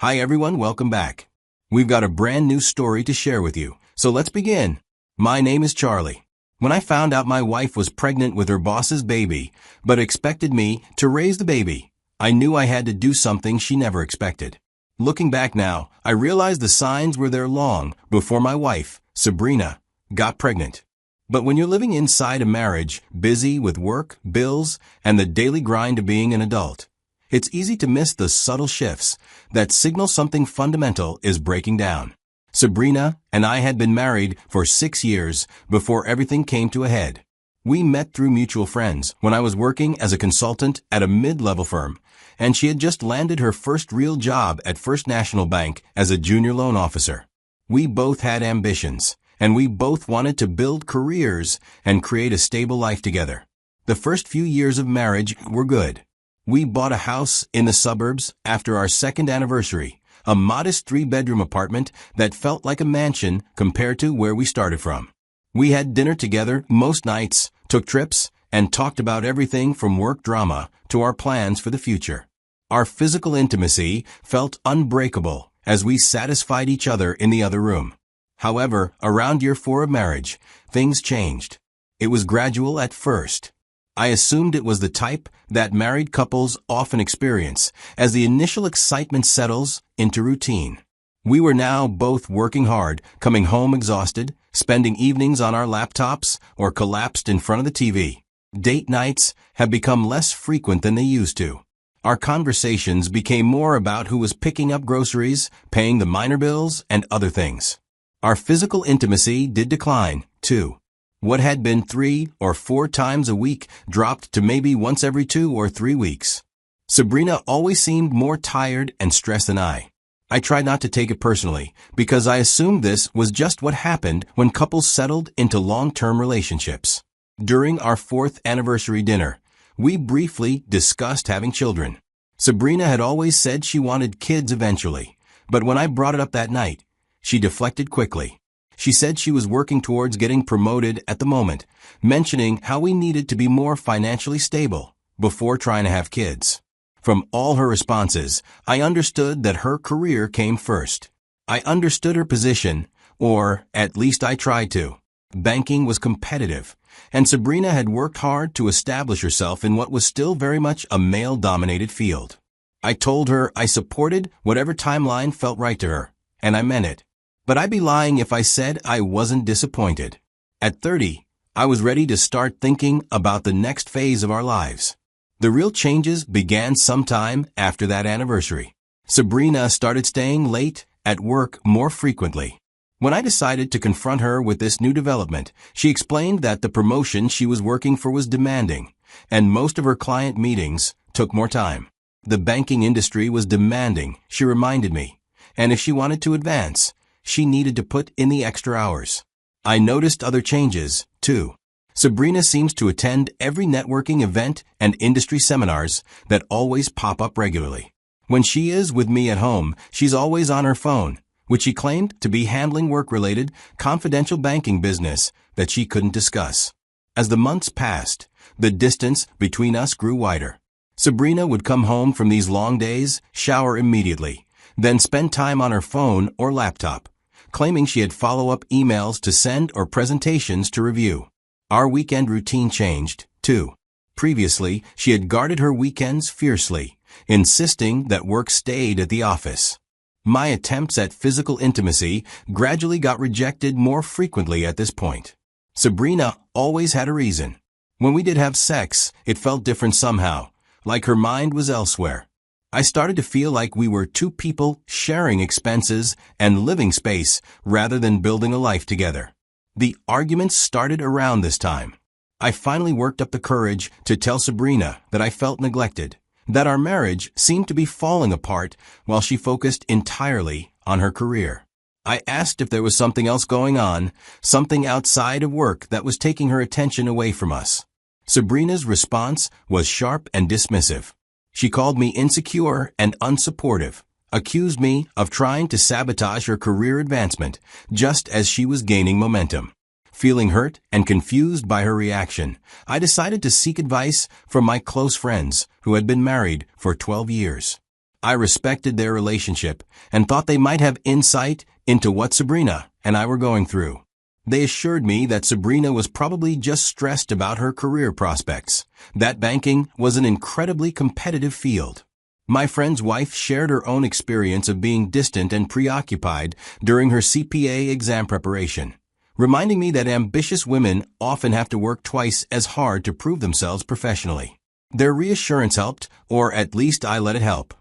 Hi everyone, welcome back. We've got a brand new story to share with you, so let's begin. My name is Charlie. When I found out my wife was pregnant with her boss's baby, but expected me to raise the baby, I knew I had to do something she never expected. Looking back now, I realized the signs were there long before my wife, Sabrina, got pregnant. But when you're living inside a marriage, busy with work, bills, and the daily grind of being an adult, it's easy to miss the subtle shifts that signal something fundamental is breaking down. Sabrina and I had been married for 6 years before everything came to a head. We met through mutual friends when I was working as a consultant at a mid-level firm, and she had just landed her first real job at First National Bank as a junior loan officer. We both had ambitions, and we both wanted to build careers and create a stable life together. The first few years of marriage were good. We bought a house in the suburbs after our second anniversary, a modest 3-bedroom apartment that felt like a mansion compared to where we started from. We had dinner together most nights, took trips, and talked about everything from work drama to our plans for the future. Our physical intimacy felt unbreakable as we satisfied each other in the other room. However, around year 4 of marriage, things changed. It was gradual at first. I assumed it was the type that married couples often experience as the initial excitement settles into routine. We were now both working hard, coming home exhausted, spending evenings on our laptops or collapsed in front of the TV. Date nights have become less frequent than they used to. Our conversations became more about who was picking up groceries, paying the minor bills, and other things. Our physical intimacy did decline, too. What had been 3 or 4 times a week dropped to maybe once every 2 or 3 weeks. Sabrina always seemed more tired and stressed than I. I tried not to take it personally because I assumed this was just what happened when couples settled into long-term relationships. During our 4th anniversary dinner, we briefly discussed having children. Sabrina had always said she wanted kids eventually, but when I brought it up that night, she deflected quickly. She said she was working towards getting promoted at the moment, mentioning how we needed to be more financially stable before trying to have kids. From all her responses, I understood that her career came first. I understood her position, or at least I tried to. Banking was competitive, and Sabrina had worked hard to establish herself in what was still very much a male-dominated field. I told her I supported whatever timeline felt right to her, and I meant it. But I'd be lying if I said I wasn't disappointed. At 30, I was ready to start thinking about the next phase of our lives. The real changes began sometime after that anniversary. Sabrina started staying late at work more frequently. When I decided to confront her with this new development, she explained that the promotion she was working for was demanding, and most of her client meetings took more time. The banking industry was demanding, she reminded me, and if she wanted to advance, she needed to put in the extra hours. I noticed other changes, too. Sabrina seems to attend every networking event and industry seminars that always pop up regularly. When she is with me at home, she's always on her phone, which she claimed to be handling work-related, confidential banking business that she couldn't discuss. As the months passed, the distance between us grew wider. Sabrina would come home from these long days, shower immediately, then spend time on her phone or laptop, claiming she had follow-up emails to send or presentations to review. Our weekend routine changed, too. Previously, she had guarded her weekends fiercely, insisting that work stayed at the office. My attempts at physical intimacy gradually got rejected more frequently at this point. Sabrina always had a reason. When we did have sex, it felt different somehow, like her mind was elsewhere. I started to feel like we were 2 people sharing expenses and living space rather than building a life together. The arguments started around this time. I finally worked up the courage to tell Sabrina that I felt neglected, that our marriage seemed to be falling apart while she focused entirely on her career. I asked if there was something else going on, something outside of work that was taking her attention away from us. Sabrina's response was sharp and dismissive. She called me insecure and unsupportive, accused me of trying to sabotage her career advancement just as she was gaining momentum. Feeling hurt and confused by her reaction, I decided to seek advice from my close friends who had been married for 12 years. I respected their relationship and thought they might have insight into what Sabrina and I were going through. They assured me that Sabrina was probably just stressed about her career prospects, that banking was an incredibly competitive field. My friend's wife shared her own experience of being distant and preoccupied during her CPA exam preparation, reminding me that ambitious women often have to work twice as hard to prove themselves professionally. Their reassurance helped, or at least I let it help.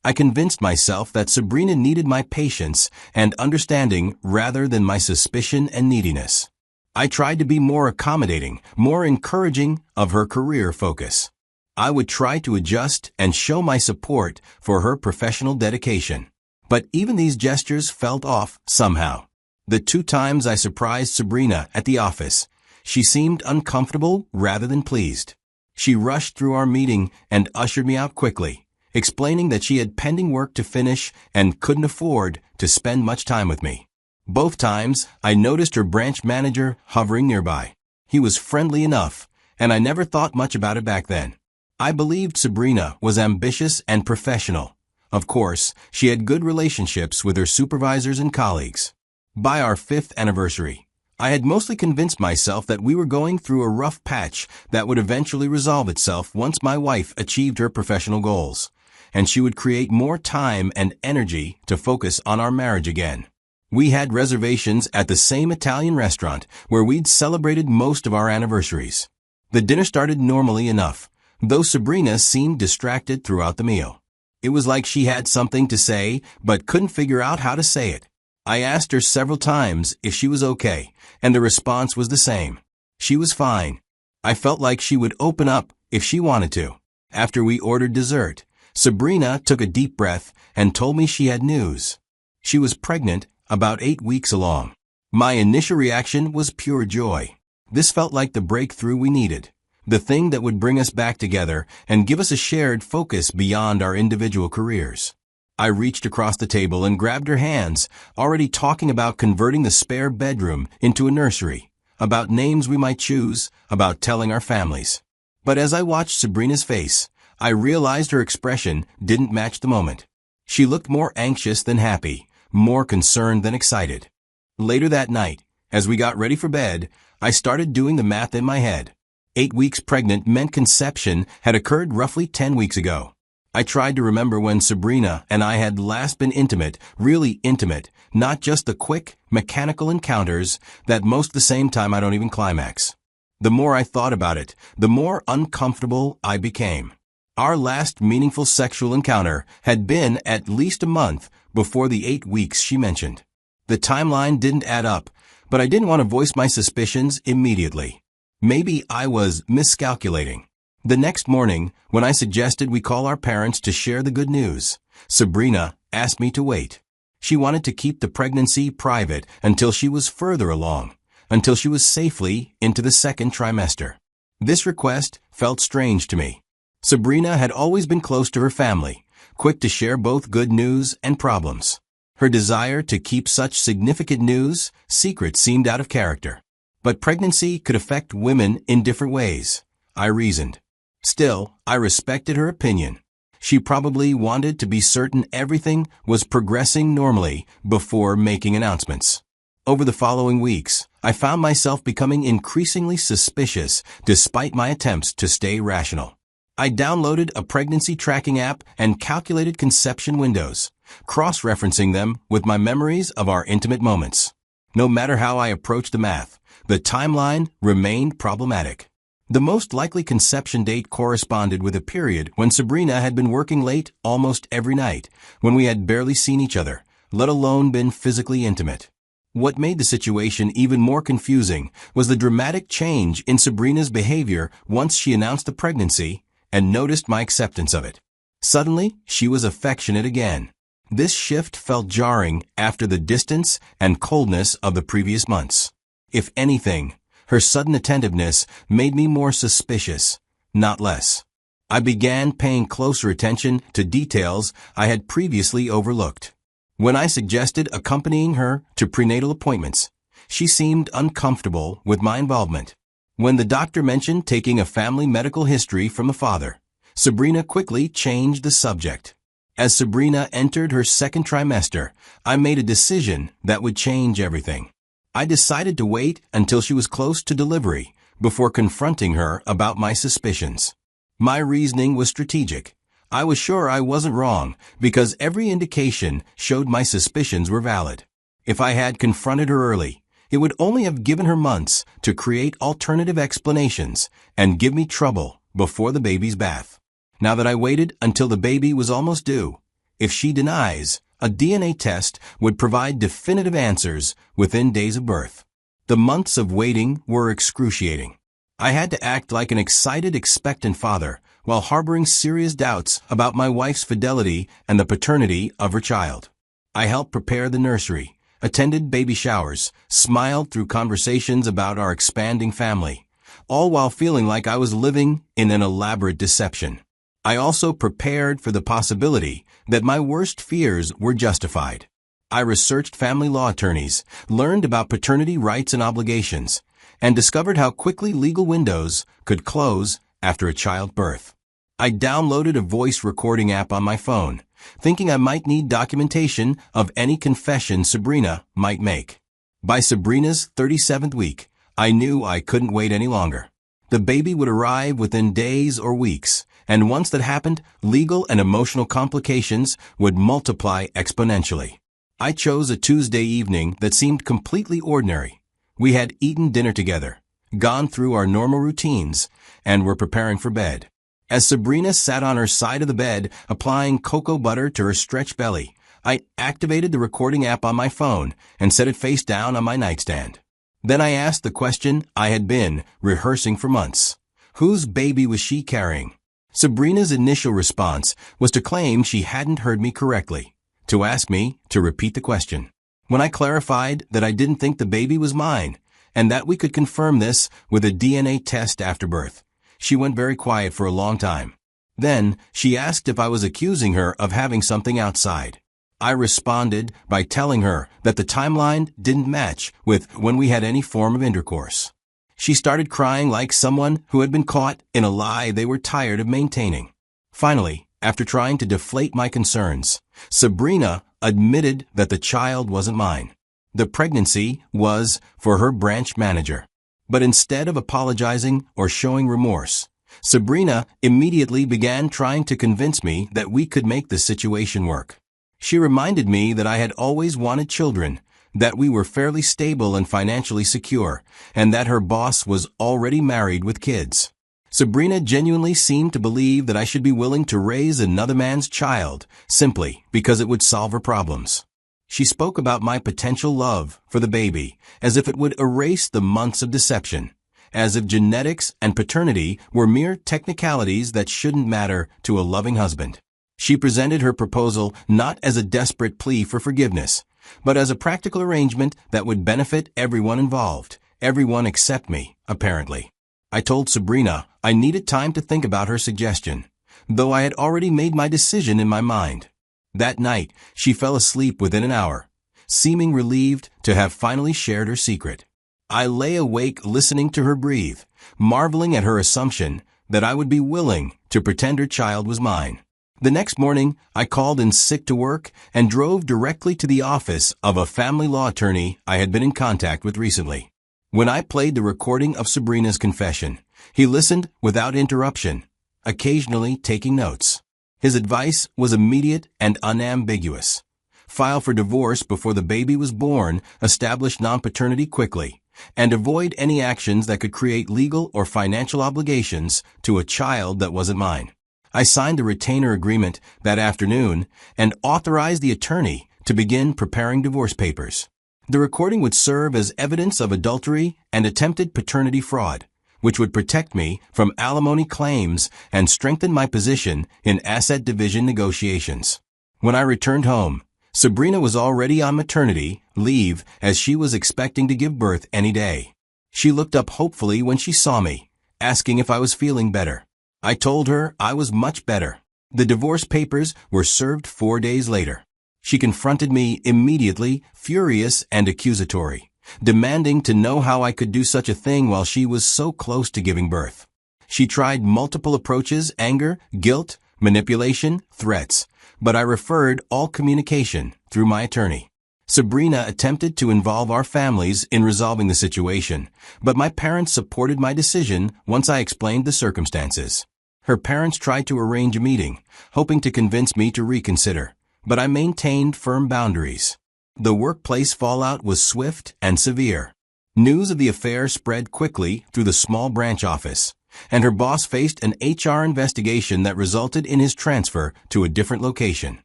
I convinced myself that Sabrina needed my patience and understanding rather than my suspicion and neediness. I tried to be more accommodating, more encouraging of her career focus. I would try to adjust and show my support for her professional dedication. But even these gestures felt off somehow. The 2 times I surprised Sabrina at the office, she seemed uncomfortable rather than pleased. She rushed through our meeting and ushered me out quickly, explaining that she had pending work to finish and couldn't afford to spend much time with me. Both times, I noticed her branch manager hovering nearby. He was friendly enough, and I never thought much about it back then. I believed Sabrina was ambitious and professional. Of course, she had good relationships with her supervisors and colleagues. By our 5th anniversary, I had mostly convinced myself that we were going through a rough patch that would eventually resolve itself once my wife achieved her professional goals, and she would create more time and energy to focus on our marriage again. We had reservations at the same Italian restaurant where we'd celebrated most of our anniversaries. The dinner started normally enough, though Sabrina seemed distracted throughout the meal. It was like she had something to say but couldn't figure out how to say it. I asked her several times if she was okay, and the response was the same. She was fine. I felt like she would open up if she wanted to. After we ordered dessert, Sabrina took a deep breath and told me she had news. She was pregnant, about 8 weeks along. My initial reaction was pure joy. This felt like the breakthrough we needed, the thing that would bring us back together and give us a shared focus beyond our individual careers. I reached across the table and grabbed her hands, already talking about converting the spare bedroom into a nursery, about names we might choose, about telling our families. But as I watched Sabrina's face, I realized her expression didn't match the moment. She looked more anxious than happy, more concerned than excited. Later that night, as we got ready for bed, I started doing the math in my head. 8 weeks pregnant meant conception had occurred roughly 10 weeks ago. I tried to remember when Sabrina and I had last been intimate, really intimate, not just the quick, mechanical encounters that most the same time I don't even climax. The more I thought about it, the more uncomfortable I became. Our last meaningful sexual encounter had been at least a month before the 8 weeks she mentioned. The timeline didn't add up, but I didn't want to voice my suspicions immediately. Maybe I was miscalculating. The next morning, when I suggested we call our parents to share the good news, Sabrina asked me to wait. She wanted to keep the pregnancy private until she was further along, until she was safely into the 2nd trimester. This request felt strange to me. Sabrina had always been close to her family, quick to share both good news and problems. Her desire to keep such significant news secret seemed out of character. But pregnancy could affect women in different ways, I reasoned. Still, I respected her opinion. She probably wanted to be certain everything was progressing normally before making announcements. Over the following weeks, I found myself becoming increasingly suspicious despite my attempts to stay rational. I downloaded a pregnancy tracking app and calculated conception windows, cross-referencing them with my memories of our intimate moments. No matter how I approached the math, the timeline remained problematic. The most likely conception date corresponded with a period when Sabrina had been working late almost every night, when we had barely seen each other, let alone been physically intimate. What made the situation even more confusing was the dramatic change in Sabrina's behavior once she announced the pregnancy and noticed my acceptance of it. Suddenly, she was affectionate again. This shift felt jarring after the distance and coldness of the previous months. If anything, her sudden attentiveness made me more suspicious, not less. I began paying closer attention to details I had previously overlooked. When I suggested accompanying her to prenatal appointments, she seemed uncomfortable with my involvement. When the doctor mentioned taking a family medical history from the father, Sabrina quickly changed the subject. As Sabrina entered her second trimester, I made a decision that would change everything. I decided to wait until she was close to delivery before confronting her about my suspicions. My reasoning was strategic. I was sure I wasn't wrong because every indication showed my suspicions were valid. If I had confronted her early, it would only have given her months to create alternative explanations and give me trouble before the baby's bath. Now that I waited until the baby was almost due, if she denies, a DNA test would provide definitive answers within days of birth. The months of waiting were excruciating. I had to act like an excited, expectant father while harboring serious doubts about my wife's fidelity and the paternity of her child. I helped prepare the nursery, attended baby showers, smiled through conversations about our expanding family, all while feeling like I was living in an elaborate deception. I also prepared for the possibility that my worst fears were justified. I researched family law attorneys, learned about paternity rights and obligations, and discovered how quickly legal windows could close after a child's birth. I downloaded a voice recording app on my phone, thinking I might need documentation of any confession Sabrina might make. By Sabrina's 37th week, I knew I couldn't wait any longer. The baby would arrive within days or weeks, and once that happened, legal and emotional complications would multiply exponentially. I chose a Tuesday evening that seemed completely ordinary. We had eaten dinner together, gone through our normal routines, and were preparing for bed. As Sabrina sat on her side of the bed, applying cocoa butter to her stretched belly, I activated the recording app on my phone and set it face down on my nightstand. Then I asked the question I had been rehearsing for months. Whose baby was she carrying? Sabrina's initial response was to claim she hadn't heard me correctly, to ask me to repeat the question. When I clarified that I didn't think the baby was mine, and that we could confirm this with a DNA test after birth, she went very quiet for a long time. Then, she asked if I was accusing her of having something outside. I responded by telling her that the timeline didn't match with when we had any form of intercourse. She started crying like someone who had been caught in a lie they were tired of maintaining. Finally, after trying to deflate my concerns, Sabrina admitted that the child wasn't mine. The pregnancy was for her branch manager. But instead of apologizing or showing remorse, Sabrina immediately began trying to convince me that we could make the situation work. She reminded me that I had always wanted children, that we were fairly stable and financially secure, and that her boss was already married with kids. Sabrina genuinely seemed to believe that I should be willing to raise another man's child simply because it would solve her problems. She spoke about my potential love for the baby as if it would erase the months of deception, as if genetics and paternity were mere technicalities that shouldn't matter to a loving husband. She presented her proposal not as a desperate plea for forgiveness, but as a practical arrangement that would benefit everyone involved, everyone except me, apparently. I told Sabrina I needed time to think about her suggestion, though I had already made my decision in my mind. That night, she fell asleep within an hour, seeming relieved to have finally shared her secret. I lay awake listening to her breathe, marveling at her assumption that I would be willing to pretend her child was mine. The next morning, I called in sick to work and drove directly to the office of a family law attorney I had been in contact with recently. When I played the recording of Sabrina's confession, he listened without interruption, occasionally taking notes. His advice was immediate and unambiguous. File for divorce before the baby was born, establish non-paternity quickly, and avoid any actions that could create legal or financial obligations to a child that wasn't mine. I signed a retainer agreement that afternoon and authorized the attorney to begin preparing divorce papers. The recording would serve as evidence of adultery and attempted paternity fraud, which would protect me from alimony claims and strengthen my position in asset division negotiations. When I returned home, Sabrina was already on maternity leave as she was expecting to give birth any day. She looked up hopefully when she saw me, asking if I was feeling better. I told her I was much better. The divorce papers were served 4 days later. She confronted me immediately, furious and accusatory, demanding to know how I could do such a thing while she was so close to giving birth. She tried multiple approaches: anger, guilt, manipulation, threats, but I referred all communication through my attorney. Sabrina attempted to involve our families in resolving the situation, but my parents supported my decision once I explained the circumstances. Her parents tried to arrange a meeting, hoping to convince me to reconsider, but I maintained firm boundaries. The workplace fallout was swift and severe. News of the affair spread quickly through the small branch office, and her boss faced an HR investigation that resulted in his transfer to a different location.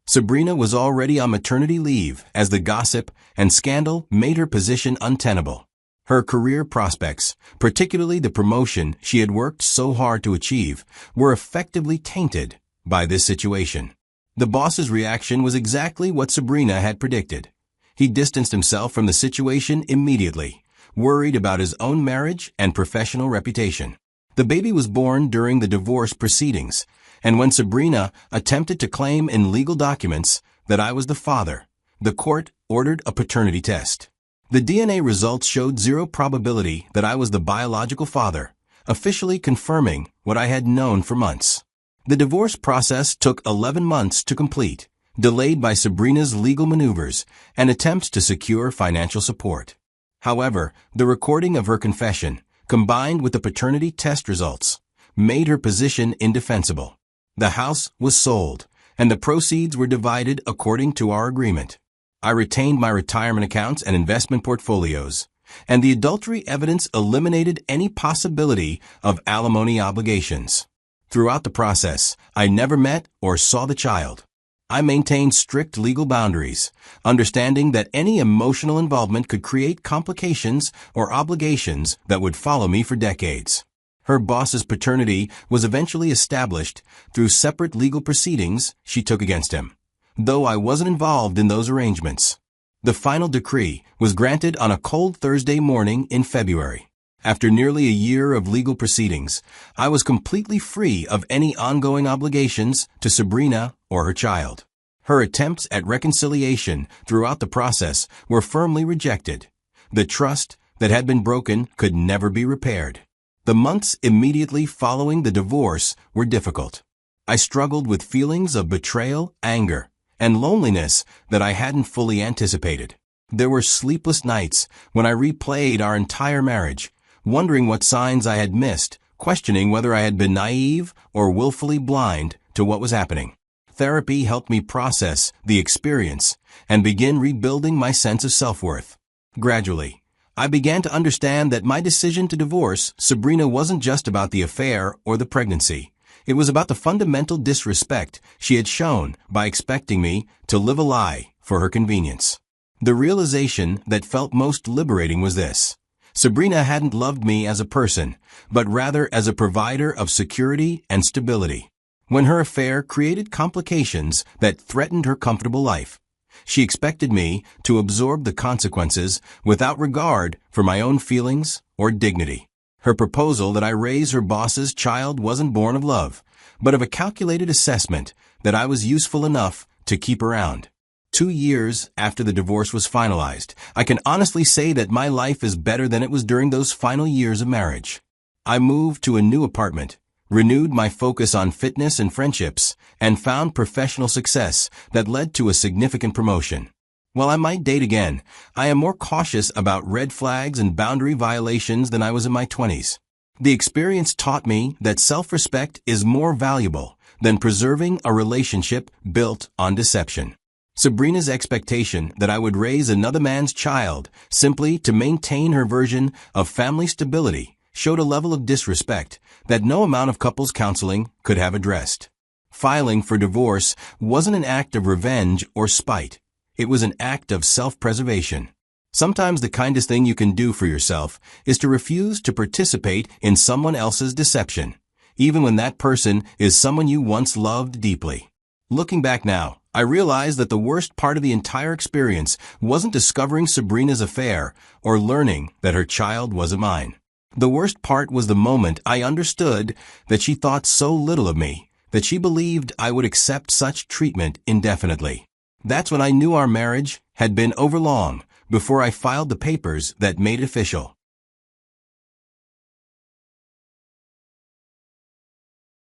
Sabrina was already on maternity leave as the gossip and scandal made her position untenable. Her career prospects, particularly the promotion she had worked so hard to achieve, were effectively tainted by this situation. The boss's reaction was exactly what Sabrina had predicted. He distanced himself from the situation immediately, worried about his own marriage and professional reputation. The baby was born during the divorce proceedings, and when Sabrina attempted to claim in legal documents that I was the father, the court ordered a paternity test. The DNA results showed zero probability that I was the biological father, officially confirming what I had known for months. The divorce process took 11 months to complete, delayed by Sabrina's legal maneuvers and attempts to secure financial support. However, the recording of her confession, combined with the paternity test results, made her position indefensible. The house was sold, and the proceeds were divided according to our agreement. I retained my retirement accounts and investment portfolios, and the adultery evidence eliminated any possibility of alimony obligations. Throughout the process, I never met or saw the child. I maintained strict legal boundaries, understanding that any emotional involvement could create complications or obligations that would follow me for decades. Her boss's paternity was eventually established through separate legal proceedings she took against him, though I wasn't involved in those arrangements. The final decree was granted on a cold Thursday morning in February. After nearly a year of legal proceedings, I was completely free of any ongoing obligations to Sabrina or her child. Her attempts at reconciliation throughout the process were firmly rejected. The trust that had been broken could never be repaired. The months immediately following the divorce were difficult. I struggled with feelings of betrayal, anger, and loneliness that I hadn't fully anticipated. There were sleepless nights when I replayed our entire marriage, wondering what signs I had missed, questioning whether I had been naive or willfully blind to what was happening. Therapy helped me process the experience and begin rebuilding my sense of self-worth. Gradually, I began to understand that my decision to divorce Sabrina wasn't just about the affair or the pregnancy. It was about the fundamental disrespect she had shown by expecting me to live a lie for her convenience. The realization that felt most liberating was this: Sabrina hadn't loved me as a person, but rather as a provider of security and stability. When her affair created complications that threatened her comfortable life, she expected me to absorb the consequences without regard for my own feelings or dignity. Her proposal that I raise her boss's child wasn't born of love, but of a calculated assessment that I was useful enough to keep around. 2 years after the divorce was finalized, I can honestly say that my life is better than it was during those final years of marriage. I moved to a new apartment, renewed my focus on fitness and friendships, and found professional success that led to a significant promotion. While I might date again, I am more cautious about red flags and boundary violations than I was in my 20s. The experience taught me that self-respect is more valuable than preserving a relationship built on deception. Sabrina's expectation that I would raise another man's child simply to maintain her version of family stability showed a level of disrespect that no amount of couples counseling could have addressed. Filing for divorce wasn't an act of revenge or spite. It was an act of self-preservation. Sometimes the kindest thing you can do for yourself is to refuse to participate in someone else's deception, even when that person is someone you once loved deeply. Looking back now, I realized that the worst part of the entire experience wasn't discovering Sabrina's affair or learning that her child wasn't mine. The worst part was the moment I understood that she thought so little of me that she believed I would accept such treatment indefinitely. That's when I knew our marriage had been over long before I filed the papers that made it official.